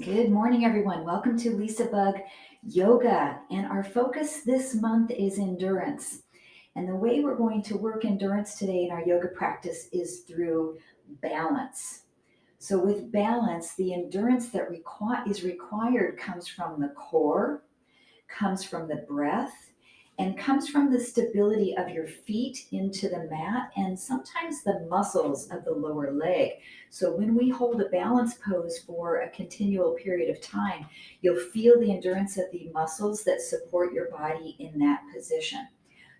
Good morning, everyone. Welcome to LisaBug Yoga. And our focus this month is endurance. And the way we're going to work endurance today in our yoga practice is through balance. So, with balance, the endurance that is required comes from the core, comes from the breath, and comes from the stability of your feet into the mat and sometimes the muscles of the lower leg. So when we hold a balance pose for a continual period of time, you'll feel the endurance of the muscles that support your body in that position.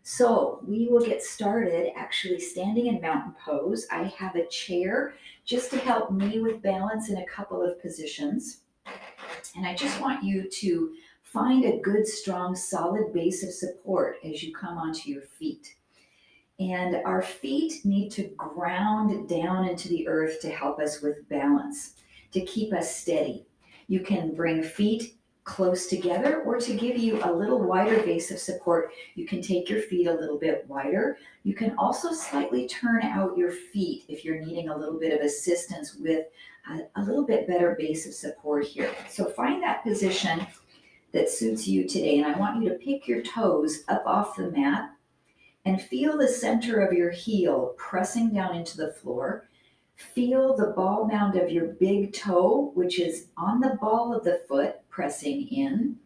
So we will get started actually standing in mountain pose. I have a chair just to help me with balance in a couple of positions. And I just want you to find a good, strong, solid base of support as you come onto your feet. And our feet need to ground down into the earth to help us with balance, to keep us steady. You can bring feet close together, or to give you a little wider base of support, you can take your feet a little bit wider. You can also slightly turn out your feet if you're needing a little bit of assistance with a little bit better base of support here. So find that position that suits you today, and I want you to pick your toes up off the mat and feel the center of your heel pressing down into the floor. Feel the ball mound of your big toe, which is on the ball of the foot, pressing in,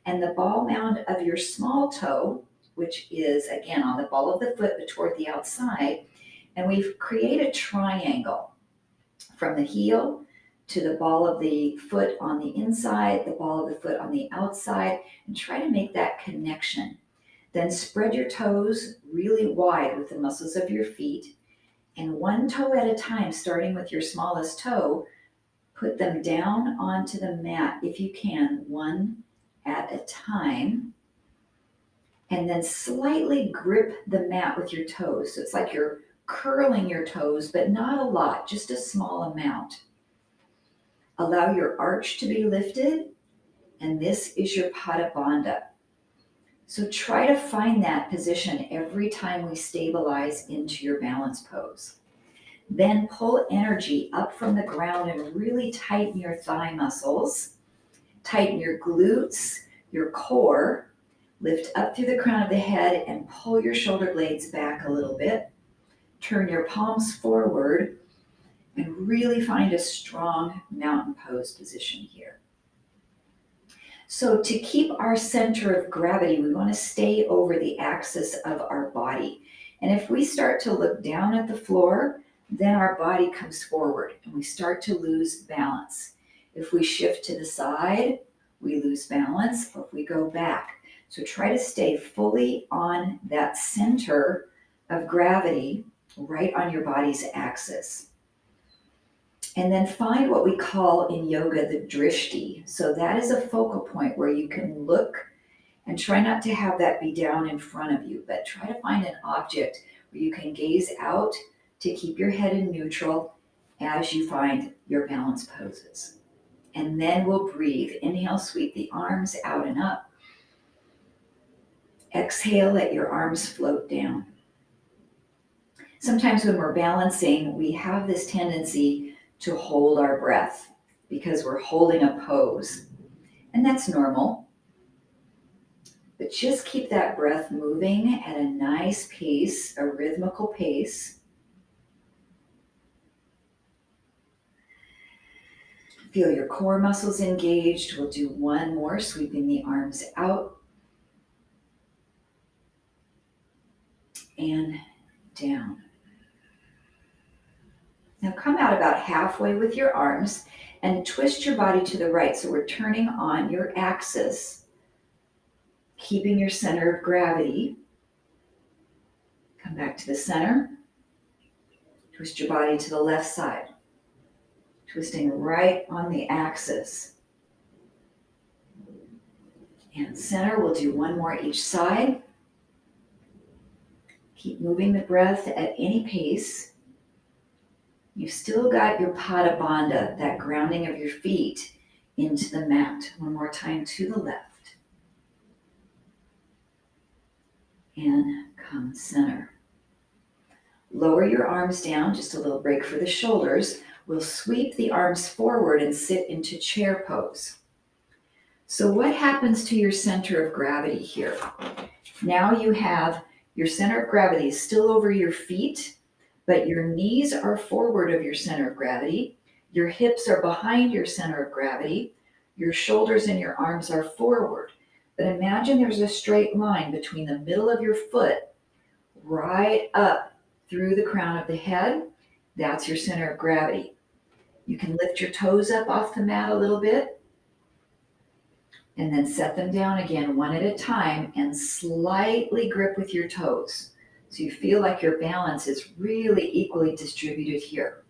and the ball mound of your small toe, which is again on the ball of the foot but toward the outside. And we've created a triangle from the heel to the ball of the foot on the inside, the ball of the foot on the outside, and try to make that connection. Then spread your toes really wide with the muscles of your feet, and one toe at a time, starting with your smallest toe, put them down onto the mat if you can, one at a time, and then slightly grip the mat with your toes. So it's like you're curling your toes, but not a lot, just a small amount. Allow your arch to be lifted, and this is your Pada Bandha. So try to find that position every time we stabilize into your balance pose. Then pull energy up from the ground and really tighten your thigh muscles. Tighten your glutes, your core. Lift up through the crown of the head and pull your shoulder blades back a little bit. Turn your palms forward and really find a strong mountain pose position here. So to keep our center of gravity, we want to stay over the axis of our body. And if we start to look down at the floor, then our body comes forward and we start to lose balance. If we shift to the side, we lose balance, or if we go back. So try to stay fully on that center of gravity, right on your body's axis. And then find what we call in yoga the drishti. So that is a focal point where you can look, and try not to have that be down in front of you, but try to find an object where you can gaze out to keep your head in neutral as you find your balance poses. And then we'll breathe. Inhale, sweep the arms out and up. Exhale, let your arms float down. Sometimes when we're balancing, we have this tendency to hold our breath because we're holding a pose. And that's normal. But just keep that breath moving at a nice pace, a rhythmical pace. Feel your core muscles engaged. We'll do one more, sweeping the arms out and down. Now come out about halfway with your arms and twist your body to the right. So we're turning on your axis, keeping your center of gravity. Come back to the center. Twist your body to the left side. Twisting right on the axis. And center, we'll do one more each side. Keep moving the breath at any pace. You've still got your Pada Bandha, that grounding of your feet into the mat. One more time to the left. And come center. Lower your arms down, just a little break for the shoulders. We'll sweep the arms forward and sit into chair pose. So what happens to your center of gravity here? Now you have your center of gravity is still over your feet, but your knees are forward of your center of gravity. Your hips are behind your center of gravity. Your shoulders and your arms are forward. But imagine there's a straight line between the middle of your foot right up through the crown of the head. That's your center of gravity. You can lift your toes up off the mat a little bit and then set them down again one at a time and slightly grip with your toes. So you feel like your balance is really equally distributed here.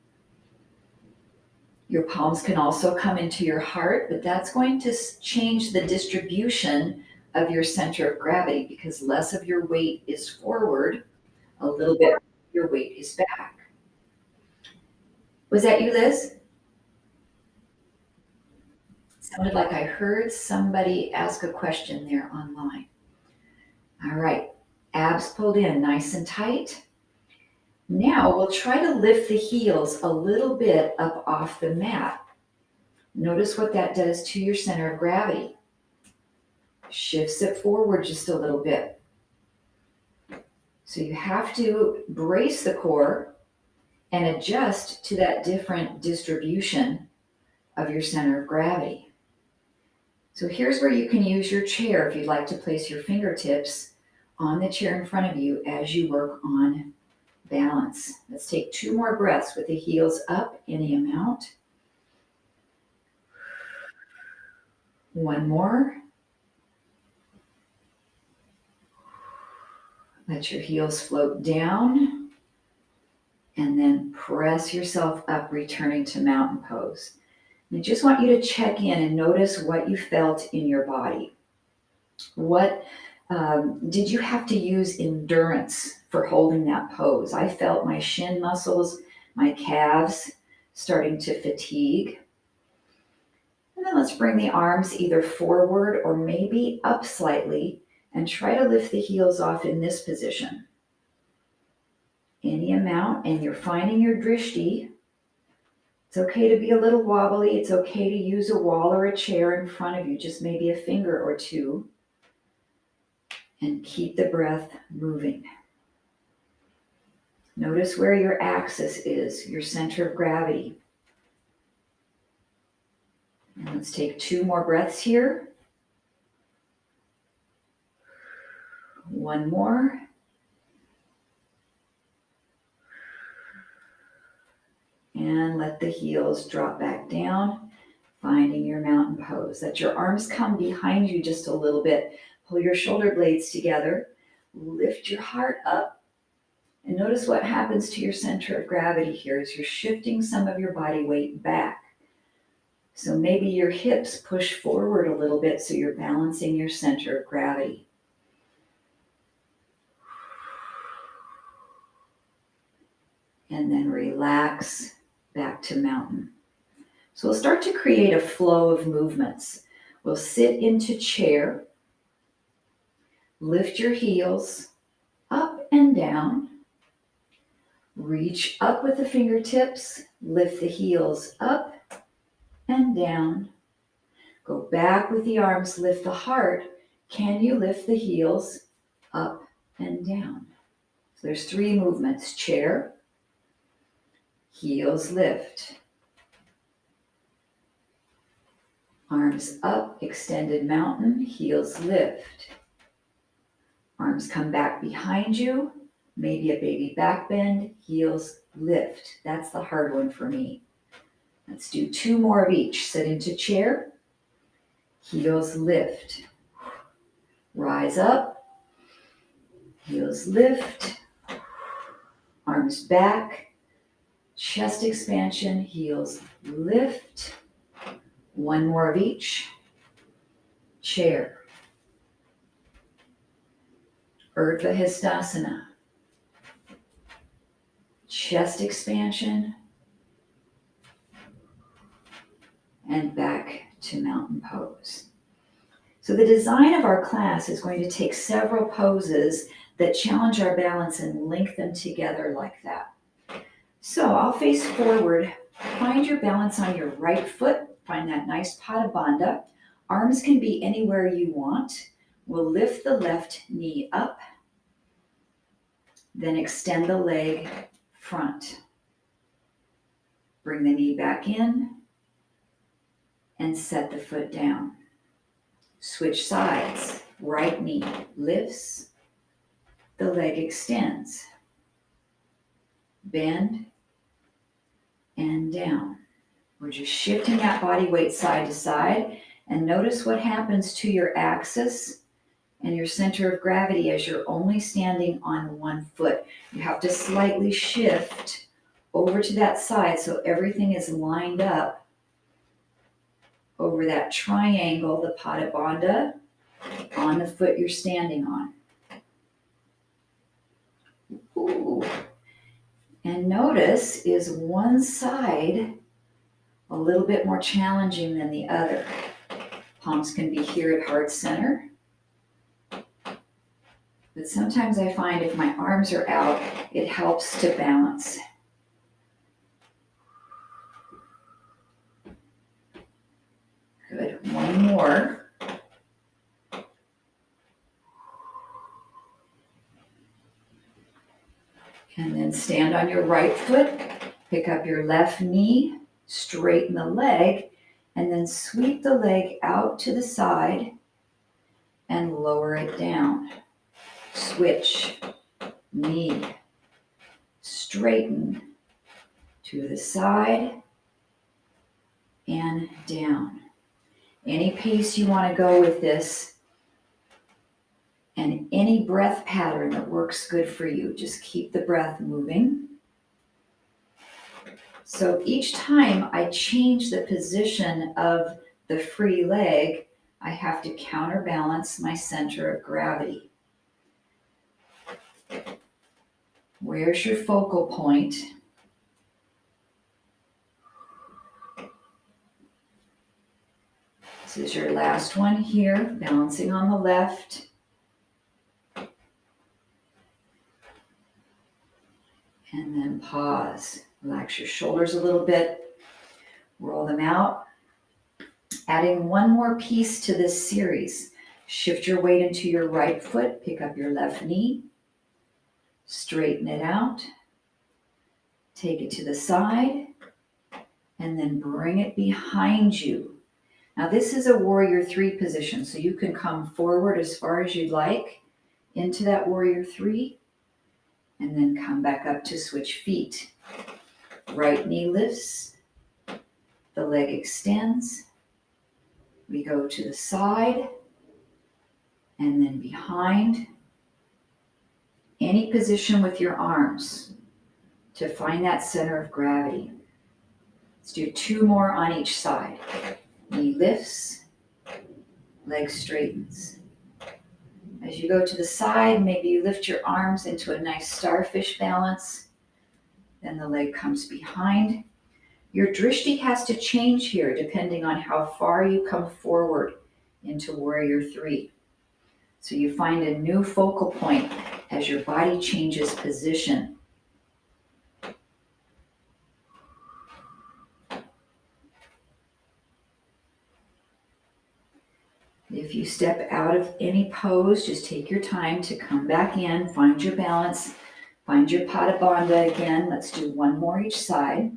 Your palms can also come into your heart, but that's going to change the distribution of your center of gravity because less of your weight is forward, a little bit of your weight is back. Was that you, Liz? Sounded like I heard somebody ask a question there online. All right, abs pulled in nice and tight. Now we'll try to lift the heels a little bit up off the mat. Notice what that does to your center of gravity. Shifts it forward just a little bit. So you have to brace the core and adjust to that different distribution of your center of gravity. So here's where you can use your chair if you'd like to place your fingertips on the chair in front of you as you work on balance. Let's take 2 more breaths with the heels up, any amount. 1 more. Let your heels float down and then press yourself up, returning to mountain pose. I just want you to check in and notice what you felt in your body. What did you have to use endurance for holding that pose? I felt my shin muscles, my calves starting to fatigue. And then let's bring the arms either forward or maybe up slightly and try to lift the heels off in this position. Any amount, and you're finding your drishti. It's okay to be a little wobbly. It's okay to use a wall or a chair in front of you, just maybe a finger or two. And keep the breath moving. Notice where your axis is, your center of gravity. And let's take 2 more breaths here. 1 more. And let the heels drop back down, finding your mountain pose. Let your arms come behind you just a little bit. Pull your shoulder blades together. Lift your heart up. And notice what happens to your center of gravity here is you're shifting some of your body weight back. So maybe your hips push forward a little bit so you're balancing your center of gravity. And then relax back to mountain. So we'll start to create a flow of movements. We'll sit into chair. Lift your heels up and down. Reach up with the fingertips. Lift the heels up and down. Go back with the arms. Lift the heart. Can you lift the heels up and down? So there's 3 movements. Chair, heels lift. Arms up, extended mountain, heels lift. Arms come back behind you, maybe a baby back bend, heels lift. That's the hard one for me. Let's do 2 more of each. Sit into chair, heels lift. Rise up, heels lift. Arms back, chest expansion, heels lift. 1 more of each. Chair. Urdhva Hastasana. Chest expansion. And back to mountain pose. So the design of our class is going to take several poses that challenge our balance and link them together like that. So I'll face forward, find your balance on your right foot. Find that nice pada bandha. Arms can be anywhere you want. We'll lift the left knee up, then extend the leg front. Bring the knee back in and set the foot down. Switch sides. Right knee lifts, the leg extends. Bend and down. We're just shifting that body weight side to side, and notice what happens to your axis and your center of gravity as you're only standing on one foot. You have to slightly shift over to that side so everything is lined up over that triangle, the pada bandha, on the foot you're standing on. Ooh. And notice, is one side a little bit more challenging than the other? Palms can be here at heart center. But sometimes I find if my arms are out, it helps to balance. Good. One more. And then stand on your right foot, pick up your left knee, straighten the leg, and then sweep the leg out to the side and lower it down. Switch, knee, straighten to the side and down. Any pace you want to go with this, and any breath pattern that works good for you. Just keep the breath moving. So each time I change the position of the free leg, I have to counterbalance my center of gravity. Where's your focal point? This is your last one here, balancing on the left. And then pause. Relax your shoulders a little bit. Roll them out. Adding one more piece to this series. Shift your weight into your right foot. Pick up your left knee. Straighten it out. Take it to the side. And then bring it behind you. Now this is a warrior three position, so you can come forward as far as you'd like into that warrior three. And then come back up to switch feet. Right knee lifts, the leg extends. We go to the side and then behind. Any position with your arms to find that center of gravity. Let's do two more on each side. Knee lifts, leg straightens. As you go to the side, maybe you lift your arms into a nice starfish balance. Then the leg comes behind. Your drishti has to change here depending on how far you come forward into warrior three. So you find a new focal point as your body changes position. If you step out of any pose, just take your time to come back in, find your balance, find your pada bandha again. Let's do one more each side.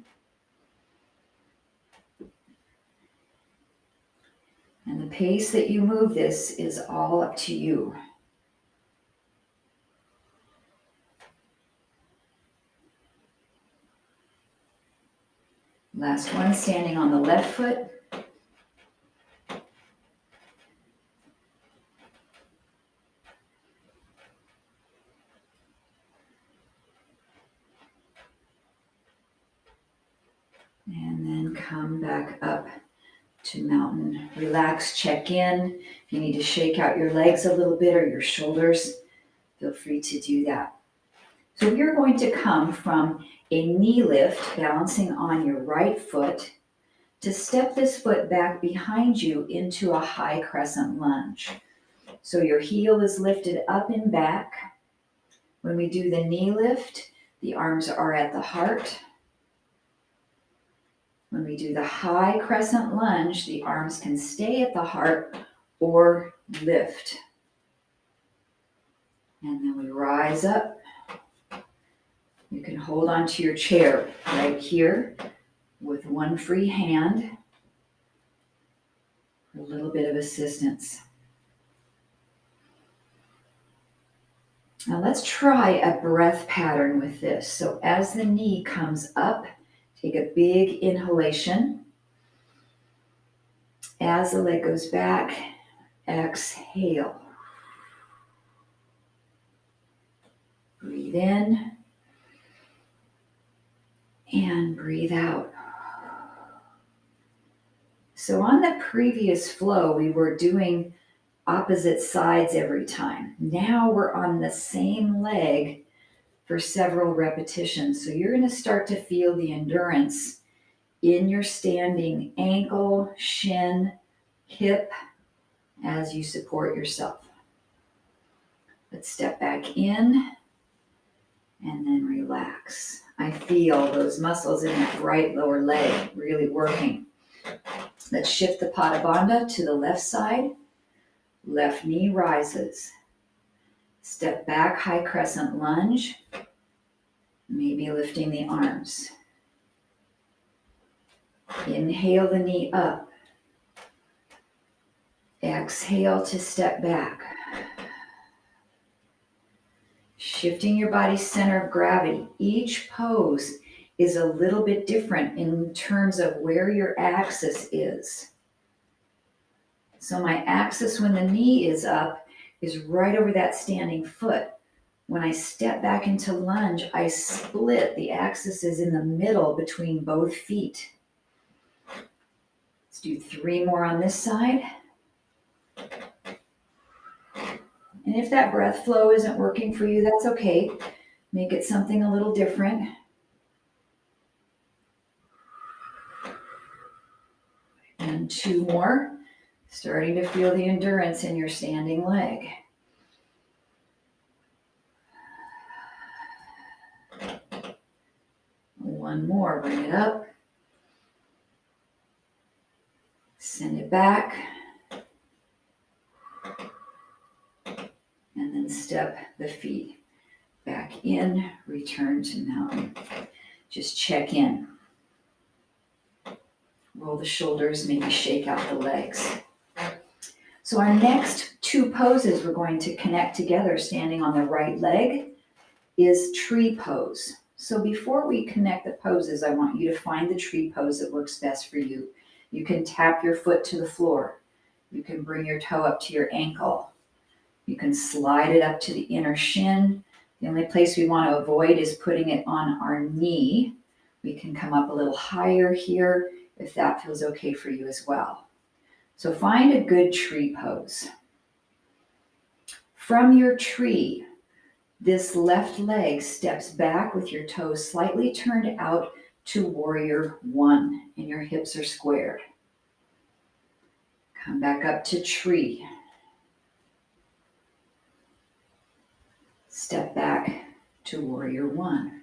And the pace that you move this is all up to you. Last one, standing on the left foot. And then come back up to mountain. Relax, check in. If you need to shake out your legs a little bit or your shoulders, feel free to do that. So we are going to come from a knee lift, balancing on your right foot, to step this foot back behind you into a high crescent lunge. So your heel is lifted up and back. When we do the knee lift, the arms are at the heart. When we do the high crescent lunge, the arms can stay at the heart or lift. And then we rise up. You can hold onto your chair right here with one free hand for a little bit of assistance. Now let's try a breath pattern with this. So as the knee comes up, take a big inhalation. As the leg goes back, exhale. Breathe in and breathe out. So on the previous flow, we were doing opposite sides every time. Now we're on the same leg for several repetitions. So you're going to start to feel the endurance in your standing ankle, shin, hip as you support yourself. Let's step back in and then relax. I feel those muscles in that right lower leg really working. Let's shift the Pada Bandha to the left side. Left knee rises. Step back, high crescent lunge. Maybe lifting the arms. Inhale the knee up. Exhale to step back. Shifting your body's center of gravity. Each pose is a little bit different in terms of where your axis is. So my axis when the knee is up is right over that standing foot. When I step back into lunge, I split. The axis is in the middle between both feet. Let's do 3 more on this side. And if that breath flow isn't working for you, that's okay. Make it something a little different. And 2 more. Starting to feel the endurance in your standing leg. One more, bring it up. Send it back. And then step the feet back in, return to mountain. Just check in. Roll the shoulders, maybe shake out the legs. So our next 2 poses we're going to connect together standing on the right leg is tree pose. So before we connect the poses, I want you to find the tree pose that works best for you. You can tap your foot to the floor. You can bring your toe up to your ankle. You can slide it up to the inner shin. The only place we want to avoid is putting it on our knee. We can come up a little higher here if that feels okay for you as well. So find a good tree pose. From your tree, this left leg steps back with your toes slightly turned out to warrior 1, and your hips are squared. Come back up to tree. Step back to warrior 1.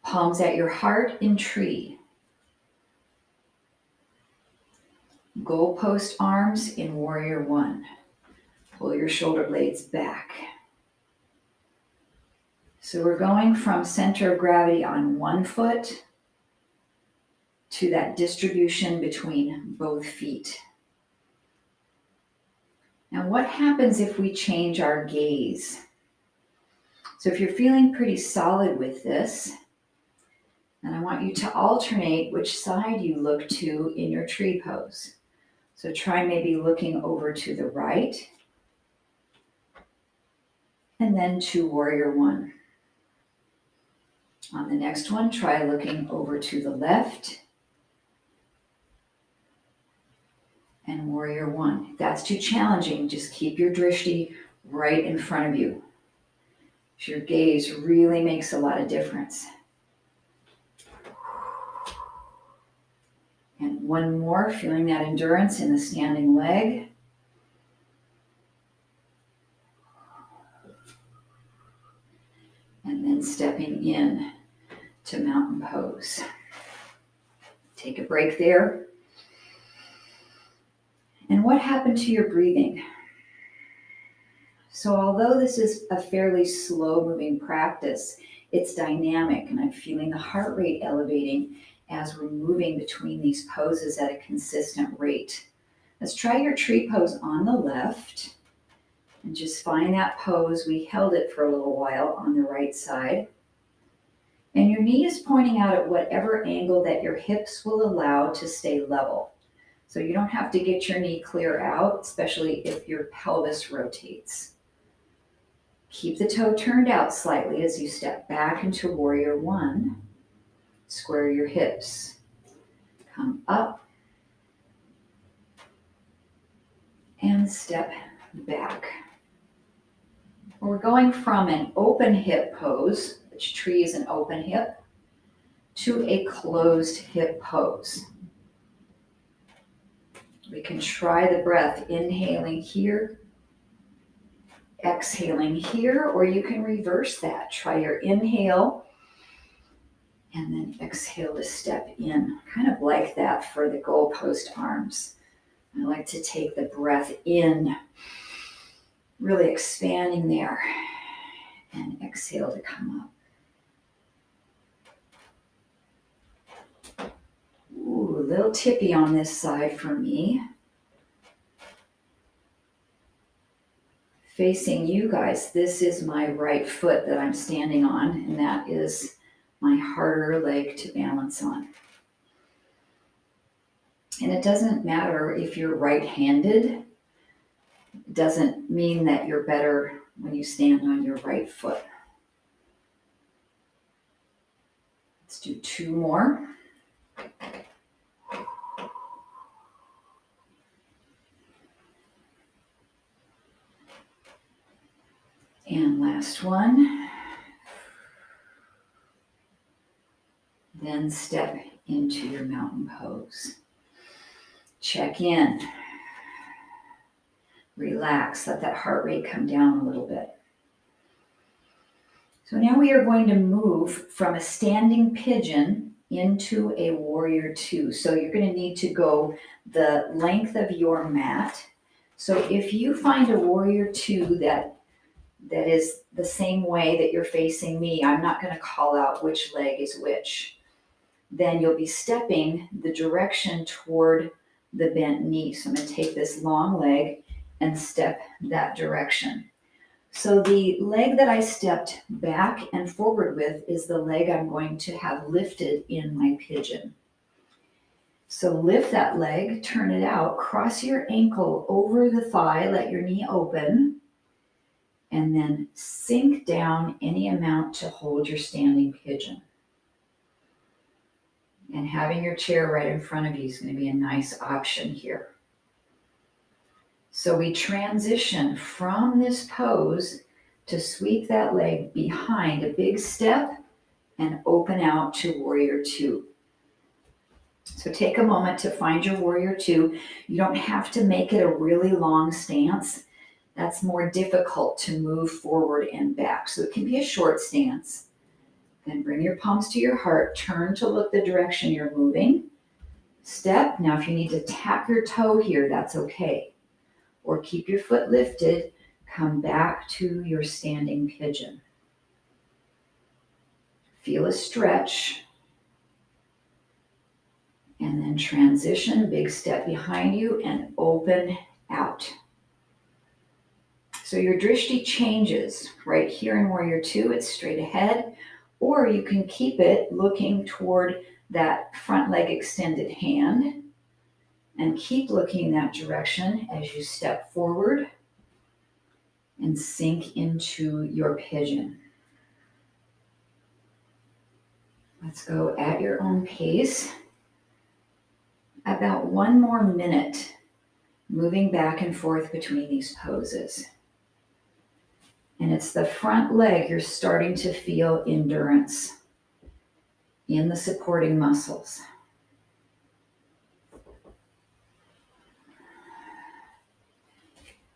Palms at your heart in tree. Goalpost arms in warrior 1. Pull your shoulder blades back. So we're going from center of gravity on one foot to that distribution between both feet. Now what happens if we change our gaze? So if you're feeling pretty solid with this, then I want you to alternate which side you look to in your tree pose. So try maybe looking over to the right and then to warrior 1. On the next one, try looking over to the left and warrior 1. If that's too challenging, just keep your drishti right in front of you. Your gaze really makes a lot of difference. And one more, feeling that endurance in the standing leg. And then stepping in to mountain pose. Take a break there. And what happened to your breathing? So although this is a fairly slow moving practice, it's dynamic and I'm feeling the heart rate elevating as we're moving between these poses at a consistent rate. Let's try your tree pose on the left and just find that pose. We held it for a little while on the right side. And your knee is pointing out at whatever angle that your hips will allow to stay level. So you don't have to get your knee clear out, especially if your pelvis rotates. Keep the toe turned out slightly as you step back into warrior one. Square your hips. Come up and step back. We're going from an open hip pose, which tree is an open hip, to a closed hip pose. We can try the breath, inhaling here, exhaling here, or you can reverse that. Try your inhale and then exhale to step in, kind of like that for the goalpost arms. I like to take the breath in, really expanding there, and exhale to come up. Ooh, a little tippy on this side for me. Facing you guys, this is my right foot that I'm standing on, and that is my harder leg to balance on. And it doesn't matter if you're right-handed. It doesn't mean that you're better when you stand on your right foot. Let's do two more. And last one. Then step into your mountain pose. Check in. Relax, let that heart rate come down a little bit. So now we are going to move from a standing pigeon into a warrior two. So you're going to need to go the length of your mat. So if you find a warrior two that is the same way that you're facing me, I'm not going to call out which leg is which. Then you'll be stepping the direction toward the bent knee. So I'm going to take this long leg and step that direction. So the leg that I stepped back and forward with is the leg I'm going to have lifted in my pigeon. So lift that leg, turn it out, cross your ankle over the thigh, let your knee open, and then sink down any amount to hold your standing pigeon. And having your chair right in front of you is going to be a nice option here. So we transition from this pose to sweep that leg behind a big step and open out to warrior two. So take a moment to find your warrior two. You don't have to make it a really long stance. That's more difficult to move forward and back. So it can be a short stance. Then bring your palms to your heart. Turn to look the direction you're moving. Step. Now if you need to tap your toe here, that's okay. Or keep your foot lifted. Come back to your standing pigeon. Feel a stretch. And then transition, big step behind you and open out. So your drishti changes. Right here in warrior two, it's straight ahead. Or you can keep it looking toward that front leg extended hand and keep looking that direction as you step forward and sink into your pigeon. Let's go at your own pace. About 1 more minute, moving back and forth between these poses. And it's the front leg you're starting to feel endurance in the supporting muscles.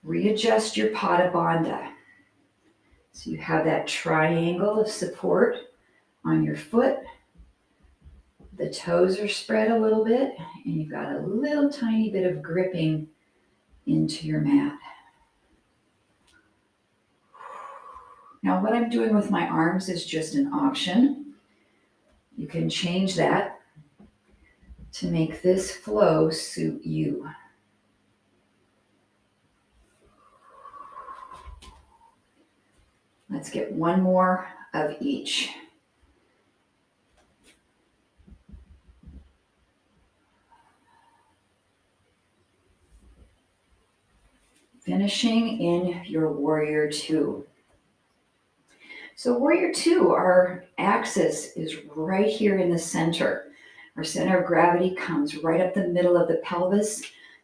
Readjust your Pada Bandha. So you have that triangle of support on your foot. The toes are spread a little bit, and you've got a little tiny bit of gripping into your mat. Now, what I'm doing with my arms is just an option. You can change that to make this flow suit you. Let's get one more of each. Finishing in your warrior two. So warrior two, our axis is right here in the center. Our center of gravity comes right up the middle of the pelvis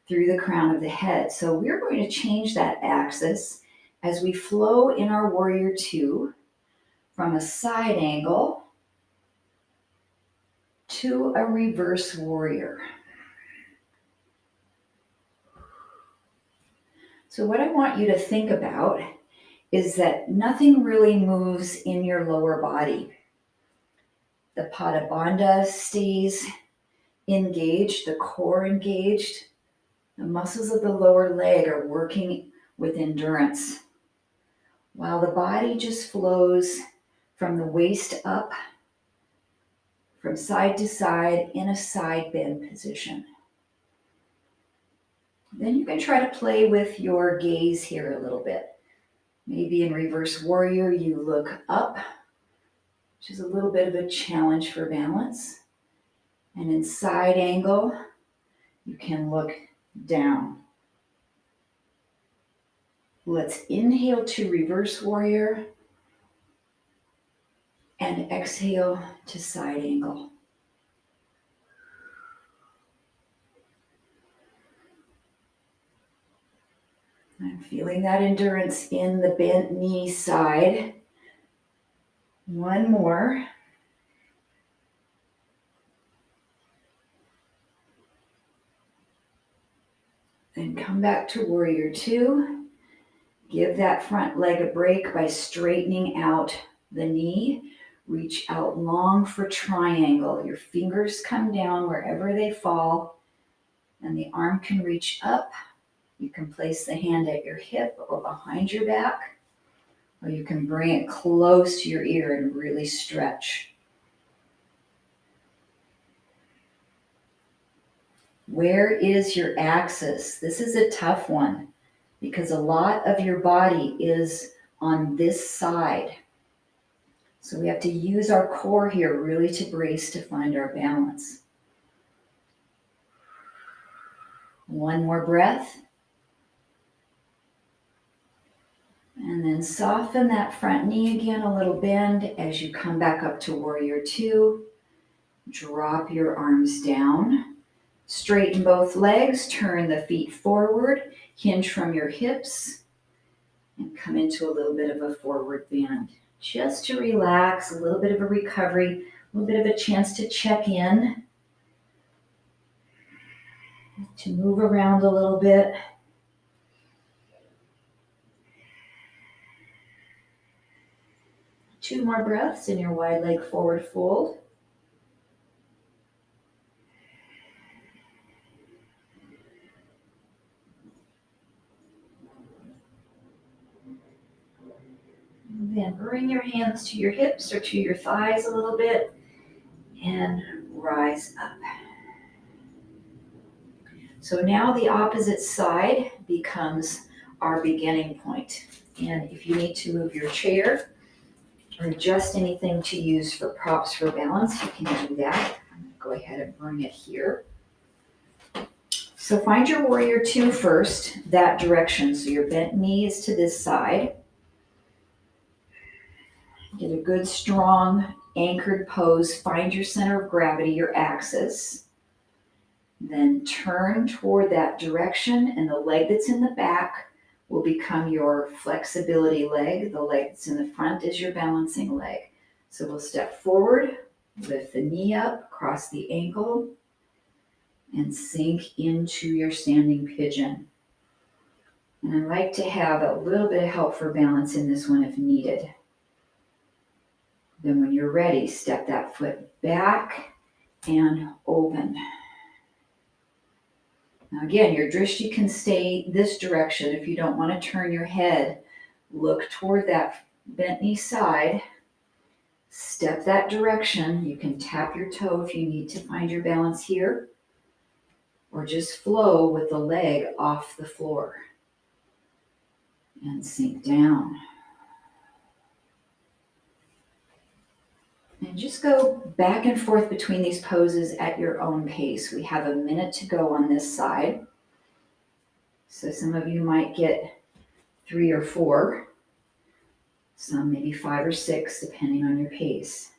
through the crown of the head. So we're going to change that axis as we flow in our warrior two from a side angle to a reverse warrior. So what I want you to think about is that nothing really moves in your lower body. The Pada Bandha stays engaged, the core engaged. The muscles of the lower leg are working with endurance, while the body just flows from the waist up, from side to side in a side bend position. Then you can try to play with your gaze here a little bit. Maybe in reverse warrior, you look up, which is a little bit of a challenge for balance. And in side angle, you can look down. Let's inhale to reverse warrior and exhale to side angle. I'm feeling that endurance in the bent knee side. One more. Then come back to warrior two. Give that front leg a break by straightening out the knee. Reach out long for triangle. Your fingers come down wherever they fall, and the arm can reach up. You can place the hand at your hip or behind your back, or you can bring it close to your ear and really stretch. Where is your axis? This is a tough one because a lot of your body is on this side. So we have to use our core here really to brace to find our balance. One more breath. And then soften that front knee again, a little bend as you come back up to warrior two. Drop your arms down. Straighten both legs, turn the feet forward, hinge from your hips, and come into a little bit of a forward bend. Just to relax, a little bit of a recovery, a little bit of a chance to check in, to move around a little bit. Two more breaths in your wide leg forward fold. Then bring your hands to your hips or to your thighs a little bit and rise up. So now the opposite side becomes our beginning point. And if you need to move your chair or adjust anything to use for props for balance, you can do that. I'm going to go ahead and bring it here. So find your warrior two first, that direction. So your bent knee is to this side. Get a good, strong, anchored pose. Find your center of gravity, your axis. Then turn toward that direction, and the leg that's in the back will become your flexibility leg. The leg that's in the front is your balancing leg. So we'll step forward, lift the knee up, cross the ankle, and sink into your standing pigeon. And I like to have a little bit of help for balance in this one if needed. Then when you're ready, step that foot back and open. Now again, your drishti can stay this direction if you don't want to turn your head. Look toward that bent knee side. Step that direction. You can tap your toe if you need to find your balance here, or just flow with the leg off the floor and sink down. And just go back and forth between these poses at your own pace. We have a minute to go on this side. So some of you might get 3 or 4, some maybe 5 or 6, depending on your pace.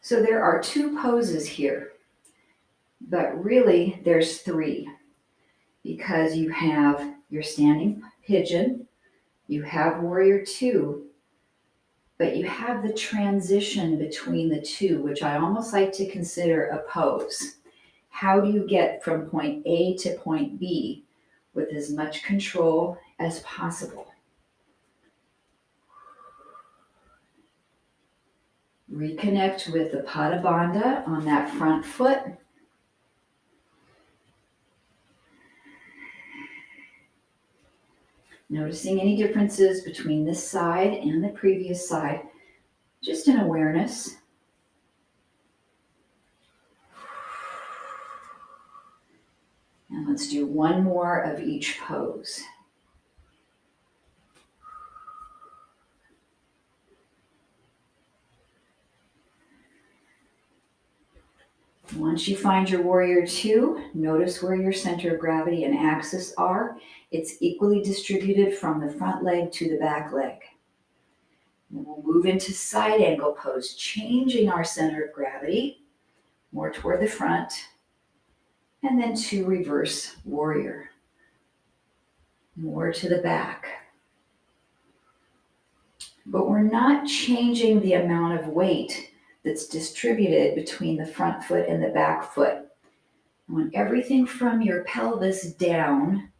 So there are 2 poses here, but really there's 3, because you have your standing pigeon, you have warrior 2, but you have the transition between the 2, which I almost like to consider a pose. How do you get from point A to point B with as much control as possible? Reconnect with the Pada Bandha on that front foot. Noticing any differences between this side and the previous side, just an awareness. And let's do one more of each pose. Once you find your warrior 2, notice where your center of gravity and axis are. It's equally distributed from the front leg to the back leg. And we'll move into side angle pose, changing our center of gravity more toward the front, and then to reverse warrior, more to the back. But we're not changing the amount of weight that's distributed between the front foot and the back foot. I want everything from your pelvis down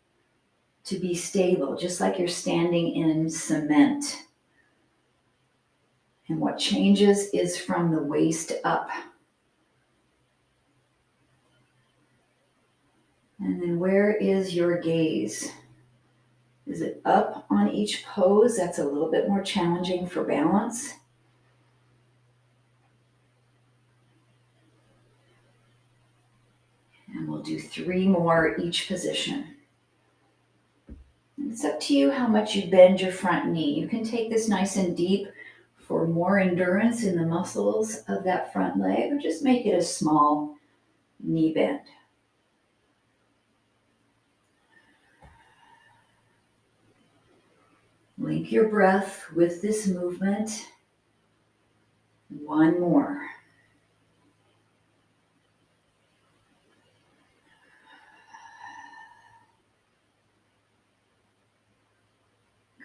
to be stable, just like you're standing in cement. And what changes is from the waist up. And then where is your gaze? Is it up on each pose? That's a little bit more challenging for balance. And we'll do 3 more each position. It's up to you how much you bend your front knee. You can take this nice and deep for more endurance in the muscles of that front leg, or just make it a small knee bend. Link your breath with this movement. One more.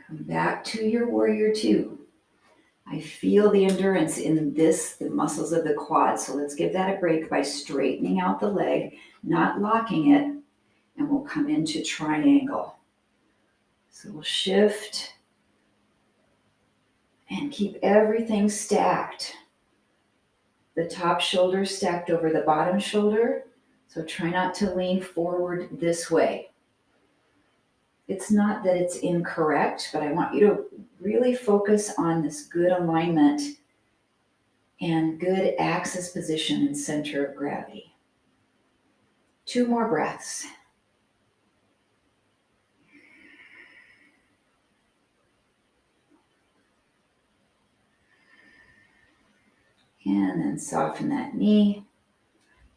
Come back to your warrior 2. I feel the endurance in this, the muscles of the quad. So let's give that a break by straightening out the leg, not locking it, and we'll come into triangle. So we'll shift and keep everything stacked. The top shoulder stacked over the bottom shoulder. So try not to lean forward this way. It's not that it's incorrect, but I want you to really focus on this good alignment and good axis position and center of gravity. 2 more breaths. And then soften that knee.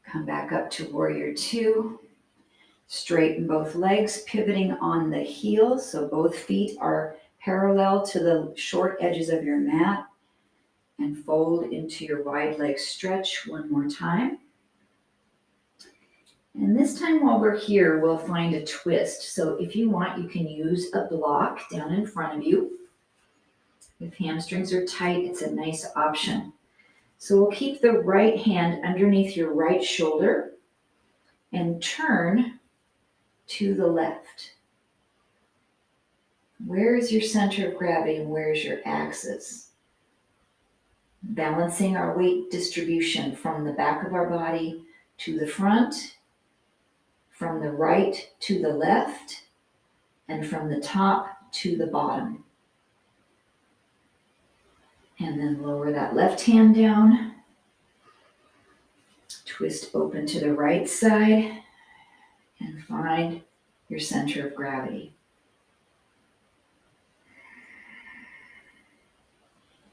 Come back up to warrior 2. Straighten both legs, pivoting on the heels, so both feet are parallel to the short edges of your mat. And fold into your wide leg stretch one more time. And this time while we're here, we'll find a twist. So if you want, you can use a block down in front of you. If hamstrings are tight, it's a nice option. So we'll keep the right hand underneath your right shoulder and turn to the left. Where is your center of gravity and where is your axis? balancing our weight distribution from the back of our body to the front, from the right to the left, and from the top to the bottom. And then lower that left hand down. Twist open to the right side and find your center of gravity.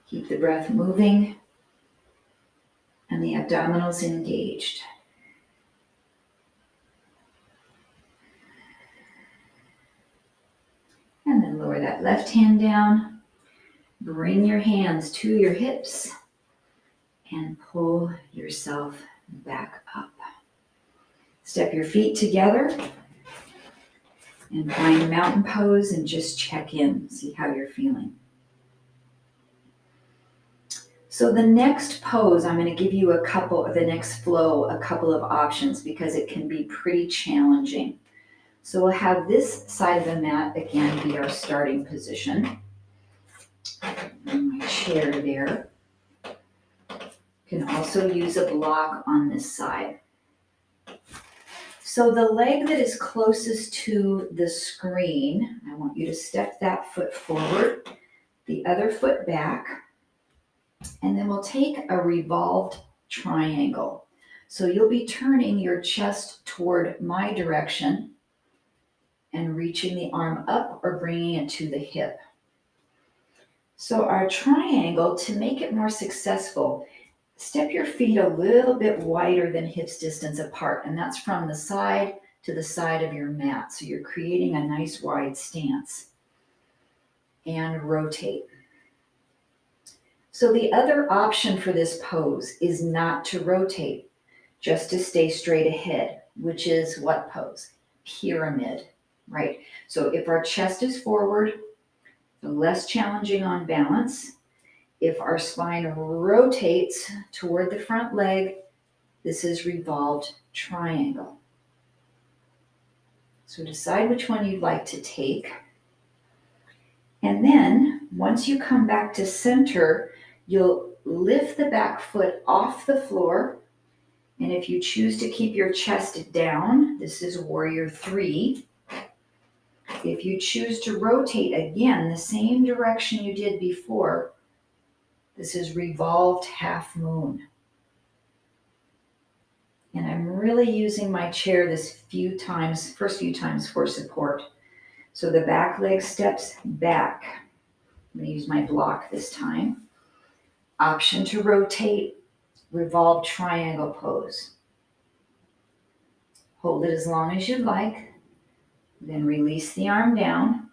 Keep the breath moving and the abdominals engaged. And then lower that left hand down. Bring your hands to your hips and pull yourself back up. Step your feet together and find mountain pose and just check in, see how you're feeling. So the next pose, I'm going to give you the next flow, a couple of options because it can be pretty challenging. So we'll have this side of the mat again be our starting position. And my chair there. You can also use a block on this side. So the leg that is closest to the screen, I want you to step that foot forward, the other foot back, and then we'll take a revolved triangle. So you'll be turning your chest toward my direction and reaching the arm up or bringing it to the hip. So our triangle, to make it more successful, step your feet a little bit wider than hips distance apart, and that's from the side to the side of your mat. So you're creating a nice wide stance. And rotate. So the other option for this pose is not to rotate, just to stay straight ahead, which is what pose? Pyramid, right? So if our chest is forward, less challenging on balance. If our spine rotates toward the front leg, this is revolved triangle. So decide which one you'd like to take. And then once you come back to center, you'll lift the back foot off the floor. And if you choose to keep your chest down, this is warrior 3. If you choose to rotate again the same direction you did before, this is revolved half moon. And I'm really using my chair first few times for support. So the back leg steps back. I'm going to use my block this time. Option to rotate, revolved triangle pose. Hold it as long as you'd like. Then release the arm down.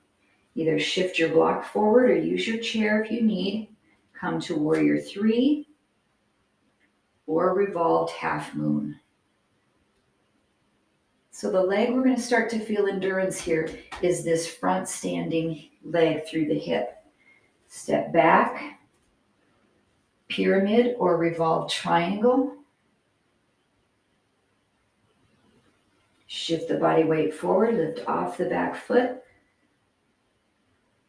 Either shift your block forward or use your chair if you need. Come to warrior 3 or revolved half moon. So the leg we're going to start to feel endurance here is this front standing leg through the hip. Step back, pyramid or revolved triangle. Shift the body weight forward, lift off the back foot.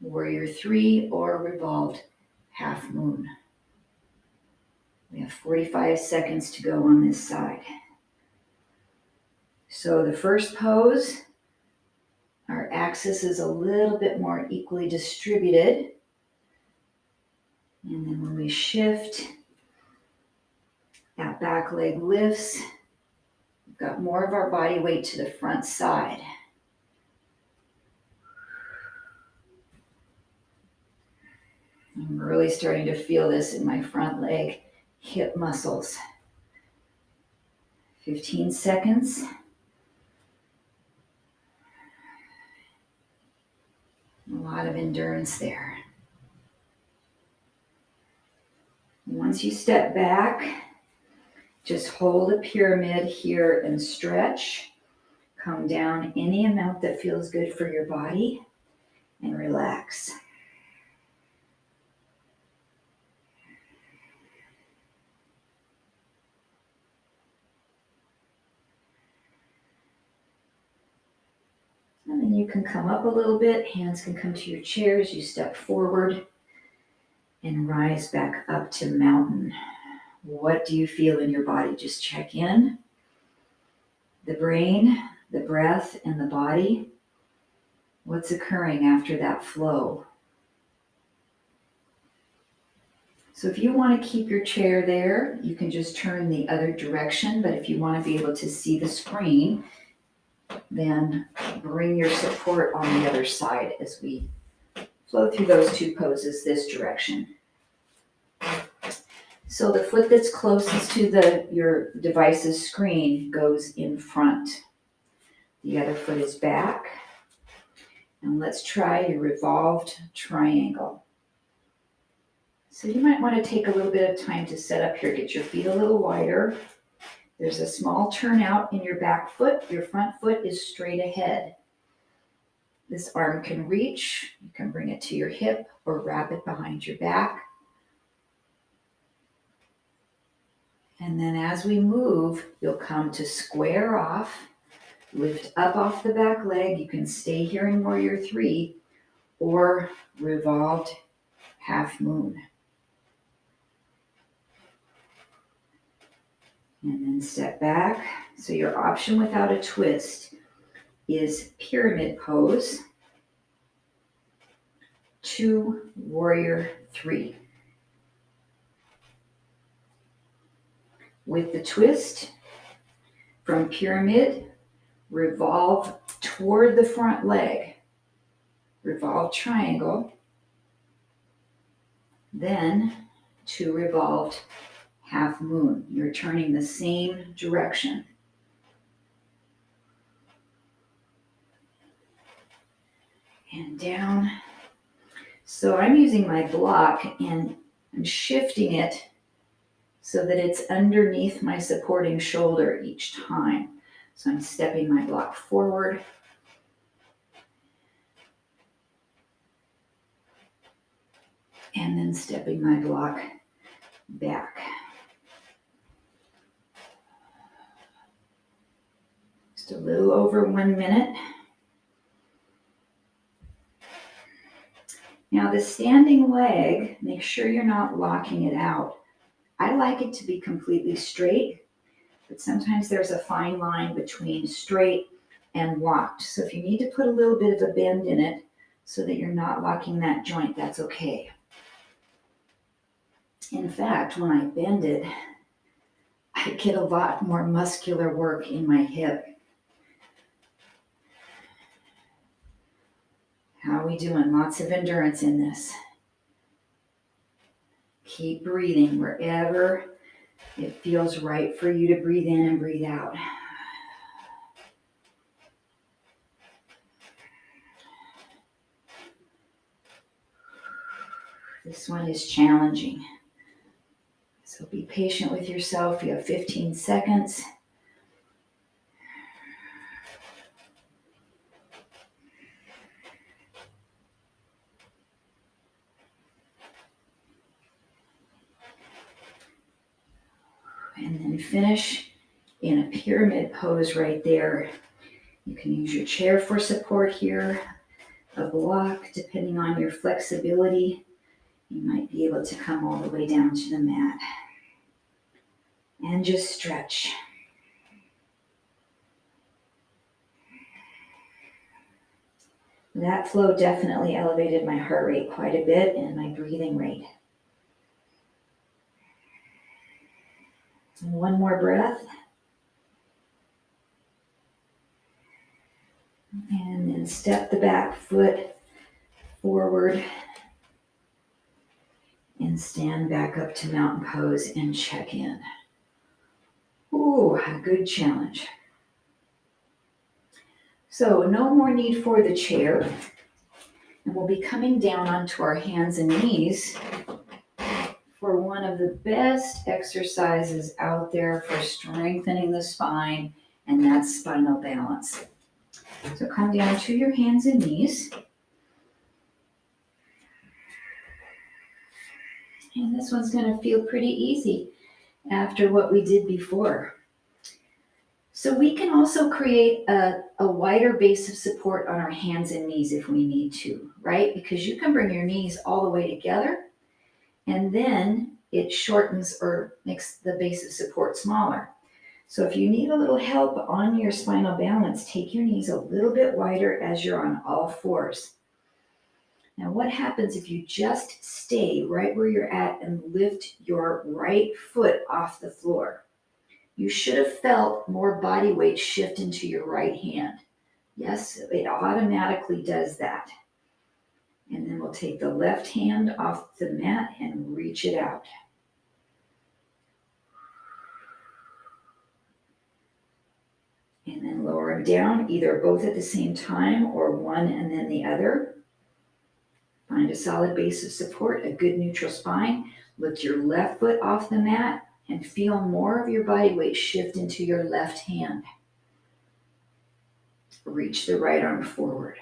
Warrior 3 or revolved half moon. We have 45 seconds to go on this side. So the first pose, our axis is a little bit more equally distributed. And then when we shift, that back leg lifts. We've got more of our body weight to the front side. I'm really starting to feel this in my front leg, hip muscles. 15 seconds. A lot of endurance there. Once you step back, just hold a pyramid here and stretch. Come down any amount that feels good for your body and relax. And then you can come up a little bit. Hands can come to your chair as you step forward. and rise back up to mountain. What do you feel in your body? Just check in. The brain, the breath, and the body. What's occurring after that flow? So if you want to keep your chair there, you can just turn the other direction. But if you want to be able to see the screen, then bring your support on the other side as we flow through those two poses this direction. So the foot that's closest to your device's screen goes in front. The other foot is back. And let's try a revolved triangle. So you might want to take a little bit of time to set up here. Get your feet a little wider. There's a small turnout in your back foot. Your front foot is straight ahead. This arm can reach. You can bring it to your hip or wrap it behind your back. And then as we move, you'll come to square off, lift up off the back leg. You can stay here in Warrior 3 or revolved half moon. And then step back. So your option without a twist is pyramid pose to Warrior 3. With the twist, from pyramid, revolve toward the front leg, revolve triangle, then to revolved half moon. You're turning the same direction. And down. So I'm using my block and I'm shifting it so that it's underneath my supporting shoulder each time. So I'm stepping my block forward. And then stepping my block back. Just a little over 1 minute. Now the standing leg, make sure you're not locking it out. I like it to be completely straight, but sometimes there's a fine line between straight and locked. So if you need to put a little bit of a bend in it so that you're not locking that joint, that's okay. In fact, when I bend it, I get a lot more muscular work in my hip. How are we doing? Lots of endurance in this. Keep breathing wherever it feels right for you to breathe in and breathe out. This one is challenging. So be patient with yourself. You have 15 seconds. And then finish in a pyramid pose right there. You can use your chair for support here, a block, depending on your flexibility. You might be able to come all the way down to the mat. And just stretch. That flow definitely elevated my heart rate quite a bit and my breathing rate. And one more breath. And then step the back foot forward and stand back up to mountain pose and check in. Ooh, a good challenge. So no more need for the chair. And we'll be coming down onto our hands and knees for one of the best exercises out there for strengthening the spine, and that's spinal balance. So come down to your hands and knees. And this one's going to feel pretty easy after what we did before. So we can also create a wider base of support on our hands and knees if we need to, right? Because you can bring your knees all the way together and then it shortens or makes the base of support smaller. So if you need a little help on your spinal balance, take your knees a little bit wider as you're on all fours. Now, what happens if you just stay right where you're at and lift your right foot off the floor? You should have felt more body weight shift into your right hand. Yes, it automatically does that. And then we'll take the left hand off the mat and reach it out. And then lower them down, either both at the same time or one and then the other. Find a solid base of support, a good neutral spine. Lift your left foot off the mat and feel more of your body weight shift into your left hand. Reach the right arm forward.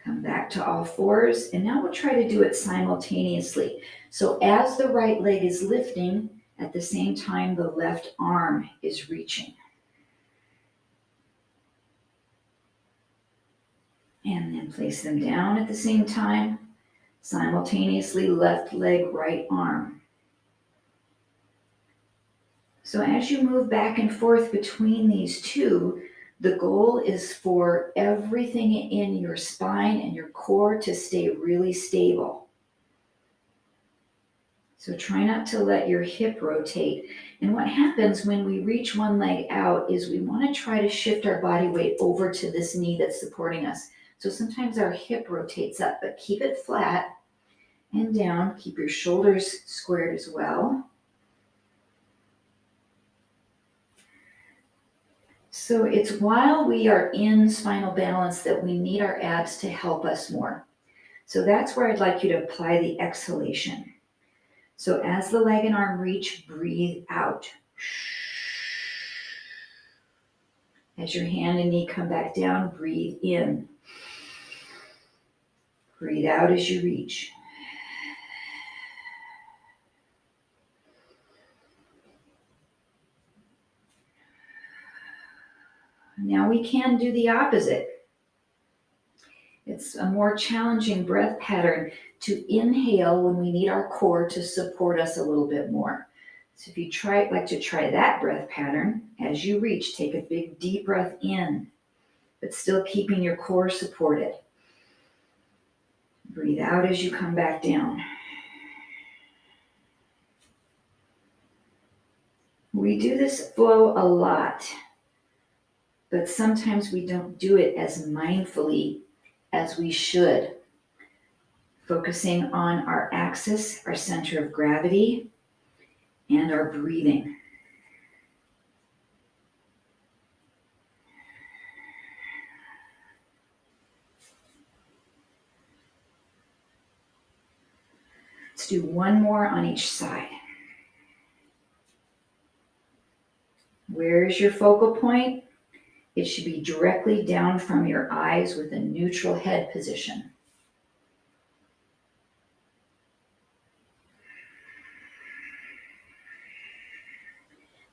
Come back to all fours, and now we'll try to do it simultaneously. So as the right leg is lifting, at the same time the left arm is reaching. And then place them down at the same time, simultaneously left leg, right arm. So as you move back and forth between these two, the goal is for everything in your spine and your core to stay really stable. So try not to let your hip rotate. And what happens when we reach one leg out is we want to try to shift our body weight over to this knee that's supporting us. So sometimes our hip rotates up, but keep it flat and down. Keep your shoulders squared as well. So it's while we are in spinal balance that we need our abs to help us more. So that's where I'd like you to apply the exhalation. So as the leg and arm reach, breathe out. As your hand and knee come back down, breathe in. Breathe out as you reach. Now we can do the opposite. It's a more challenging breath pattern to inhale when we need our core to support us a little bit more. So if you like to try that breath pattern, as you reach, take a big deep breath in, but still keeping your core supported. Breathe out as you come back down. We do this flow a lot, but sometimes we don't do it as mindfully as we should. Focusing on our axis, our center of gravity, and our breathing. Let's do one more on each side. Where is your focal point? It should be directly down from your eyes with a neutral head position.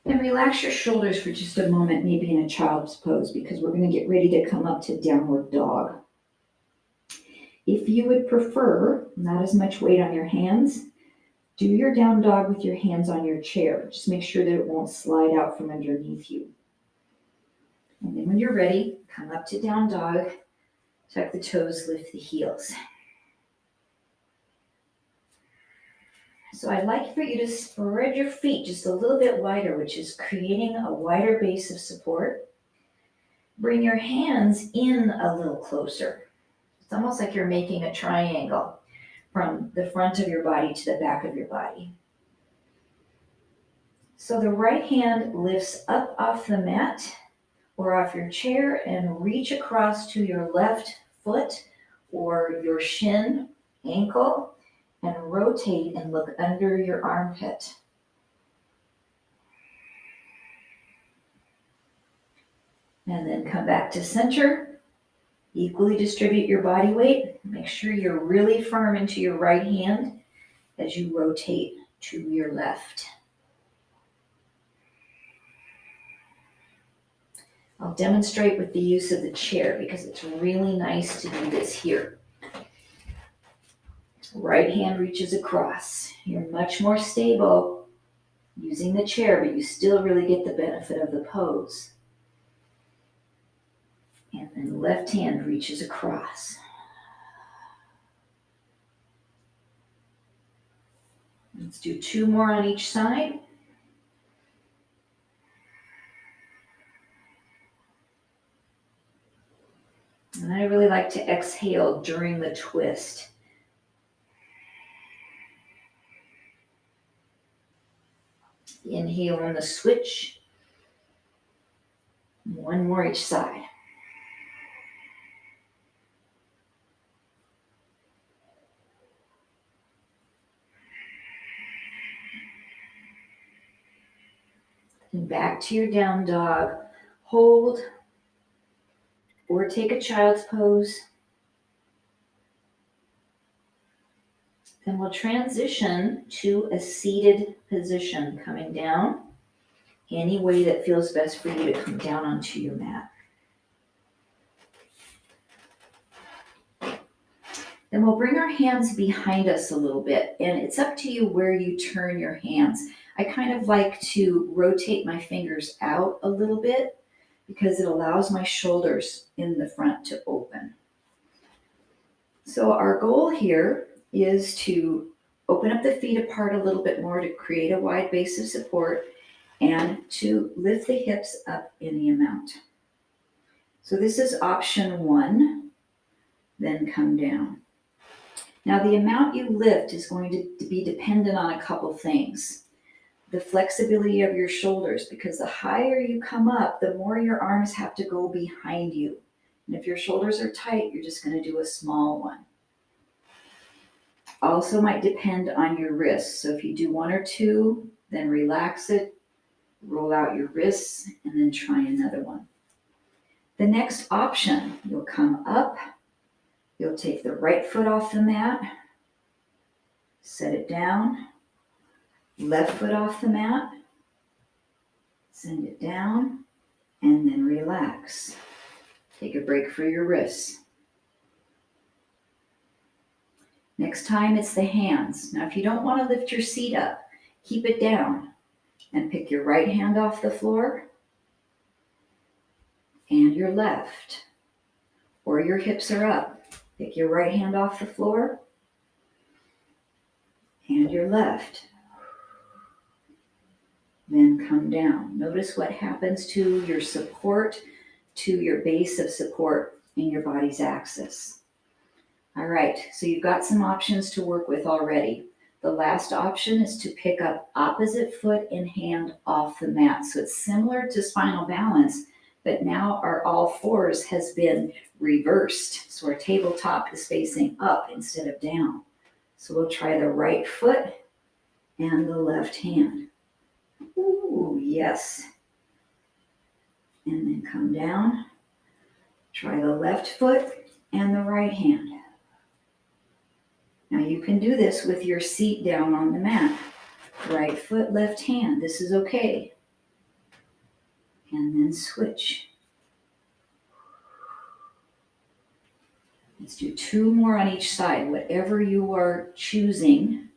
And relax your shoulders for just a moment, maybe in a child's pose, because we're going to get ready to come up to downward dog. If you would prefer not as much weight on your hands, do your down dog with your hands on your chair. Just make sure that it won't slide out from underneath you. And then when you're ready, come up to down dog, tuck the toes, lift the heels. So I'd like for you to spread your feet just a little bit wider, which is creating a wider base of support. Bring your hands in a little closer. It's almost like you're making a triangle from the front of your body to the back of your body. So the right hand lifts up off the mat or off your chair and reach across to your left foot or your shin, ankle, and rotate and look under your armpit. And then come back to center. Equally distribute your body weight. Make sure you're really firm into your right hand as you rotate to your left. I'll demonstrate with the use of the chair because it's really nice to do this here. Right hand reaches across. You're much more stable using the chair, but you still really get the benefit of the pose. And then left hand reaches across. Let's do 2 more on each side. And I really like to exhale during the twist. Inhale on the switch. 1 more each side. And back to your down dog. Hold or take a child's pose. Then we'll transition to a seated position, coming down any way that feels best for you to come down onto your mat. Then we'll bring our hands behind us a little bit, and it's up to you where you turn your hands. I kind of like to rotate my fingers out a little bit because it allows my shoulders in the front to open. So our goal here is to open up the feet apart a little bit more to create a wide base of support and to lift the hips up any amount. So this is option 1, then come down. Now the amount you lift is going to be dependent on a couple things. The flexibility of your shoulders, because the higher you come up, the more your arms have to go behind you. And if your shoulders are tight, you're just going to do a small one. Also might depend on your wrists. So if you do 1 or 2, then relax it, roll out your wrists, and then try another one. The next option, you'll come up, you'll take the right foot off the mat, set it down, left foot off the mat, send it down, and then relax. Take a break for your wrists. Next time, it's the hands. Now, if you don't want to lift your seat up, keep it down and pick your right hand off the floor and your left. Or your hips are up. Pick your right hand off the floor and your left. Then come down. Notice what happens to your support, to your base of support in your body's axis. All right, so you've got some options to work with already. The last option is to pick up opposite foot and hand off the mat. So it's similar to spinal balance, but now our all fours has been reversed. So our tabletop is facing up instead of down. So we'll try the right foot and the left hand. Ooh, yes. And then come down. Try the left foot and the right hand. Now you can do this with your seat down on the mat. Right foot, left hand. This is okay. And then switch. Let's do 2 more on each side, whatever you are choosing.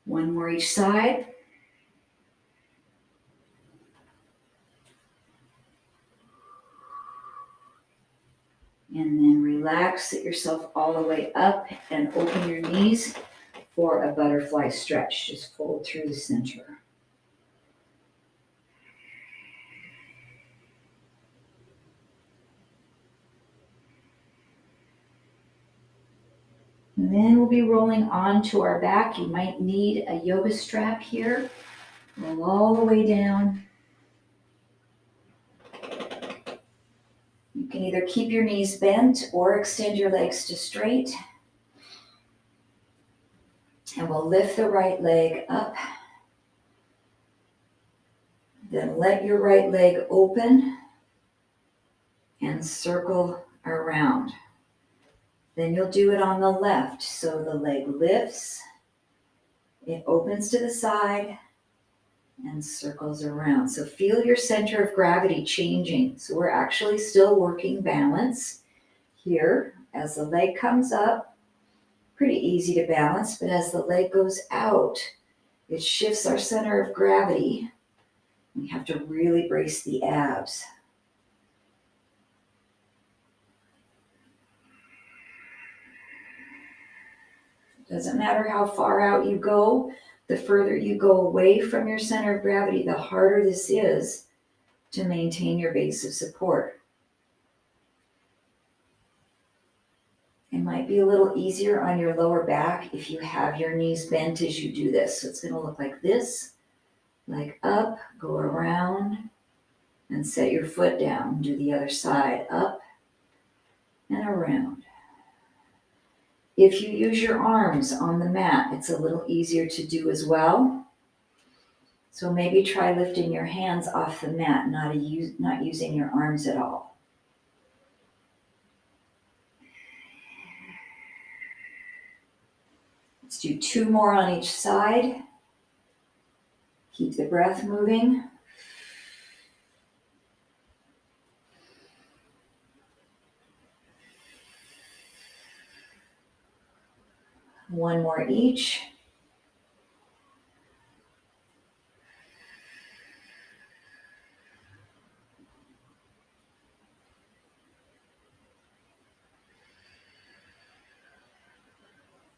One more each side. And then relax, sit yourself all the way up and open your knees for a butterfly stretch. Just fold through the center. And then we'll be rolling onto our back. You might need a yoga strap here. Roll all the way down. You can either keep your knees bent or extend your legs to straight. And we'll lift the right leg up. Then let your right leg open and circle around. Then you'll do it on the left. So the leg lifts, It opens to the side and circles around. So feel your center of gravity changing. So we're actually still working balance here. As the leg comes up, pretty easy to balance, but as the leg goes out, it shifts our center of gravity. We have to really brace the abs. Doesn't matter how far out you go, the further you go away from your center of gravity, the harder this is to maintain your base of support. It might be a little easier on your lower back if you have your knees bent as you do this. So it's going to look like this, leg up, go around, and set your foot down. Do the other side, up and around. If you use your arms on the mat, it's a little easier to do as well. So maybe try lifting your hands off the mat, not using your arms at all. Let's do 2 more on each side. Keep the breath moving. One more each.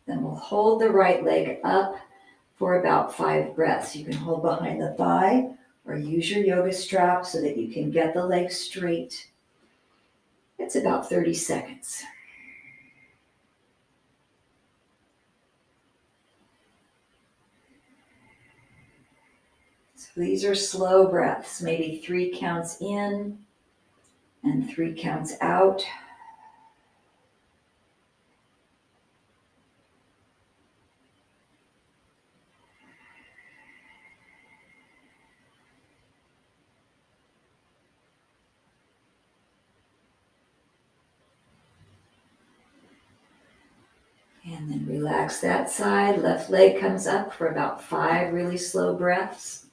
Then we'll hold the right leg up for about 5 breaths. You can hold behind the thigh or use your yoga strap so that you can get the leg straight. It's about 30 seconds. So these are slow breaths, maybe 3 counts in and 3 counts out. And then relax that side. Left leg comes up for about 5 really slow breaths.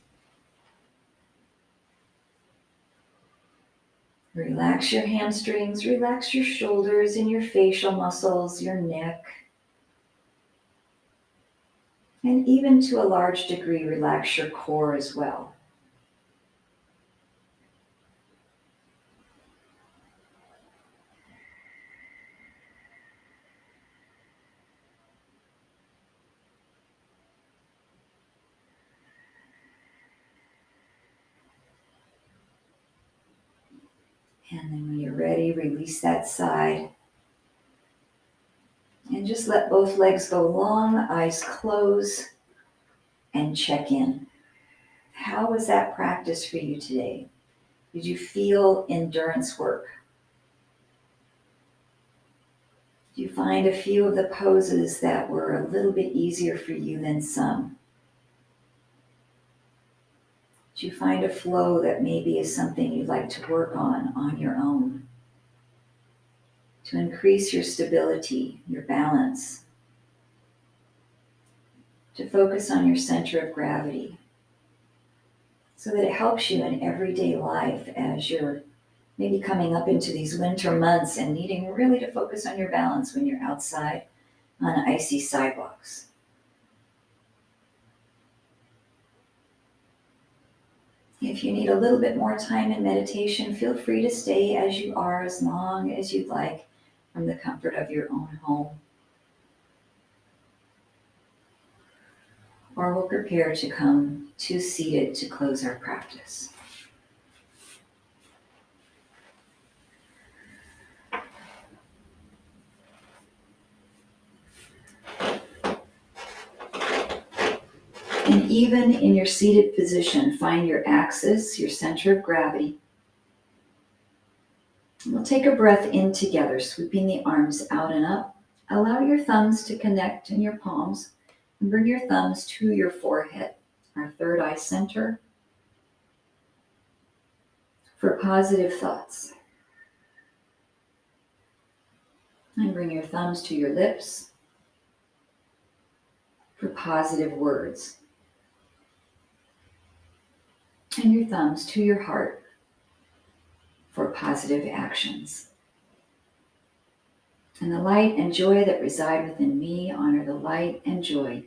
Relax your hamstrings, relax your shoulders and your facial muscles, your neck. And even to a large degree, relax your core as well. And then when you're ready, release that side. And just let both legs go long, eyes close, and check in. How was that practice for you today? Did you feel endurance work? Did you find a few of the poses that were a little bit easier for you than some? Did you find a flow that maybe is something you'd like to work on your own? To increase your stability, your balance. To focus on your center of gravity. So that it helps you in everyday life as you're maybe coming up into these winter months and needing really to focus on your balance when you're outside on icy sidewalks. If you need a little bit more time in meditation, feel free to stay as you are as long as you'd like from the comfort of your own home. Or we'll prepare to come to seated to close our practice. And even in your seated position, find your axis, your center of gravity. We'll take a breath in together, sweeping the arms out and up. Allow your thumbs to connect in your palms and bring your thumbs to your forehead, our third eye center, for positive thoughts. And bring your thumbs to your lips for positive words. And your thumbs to your heart for positive actions. And the light and joy that reside within me honor the light and joy